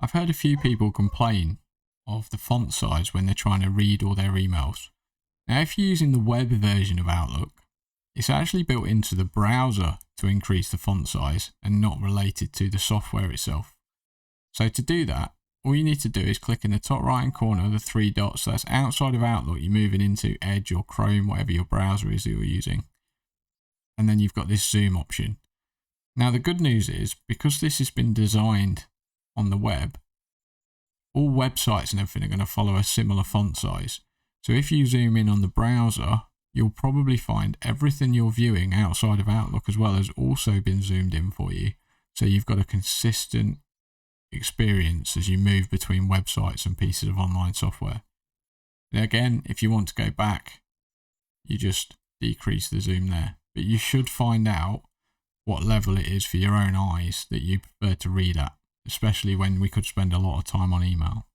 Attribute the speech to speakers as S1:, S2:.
S1: I've heard a few people complain of the font size when they're trying to read all their emails. Now, if you're using the web version of Outlook, it's actually built into the browser to increase the font size and not related to the software itself. So to do that, all you need to do is click in the top right hand corner, the three dots. That's outside of Outlook. You're moving into Edge or Chrome, whatever your browser is that you're using. And then you've got this zoom option. Now, the good news is, because this has been designed on the web, all websites and everything are going to follow a similar font size. So if you zoom in on the browser, you'll probably find everything you're viewing outside of Outlook as well has also been zoomed in for you. So you've got a consistent experience as you move between websites and pieces of online software. And again, if you want to go back, you just decrease the zoom there. But you should find out what level it is for your own eyes that you prefer to read at, especially when we could spend a lot of time on email.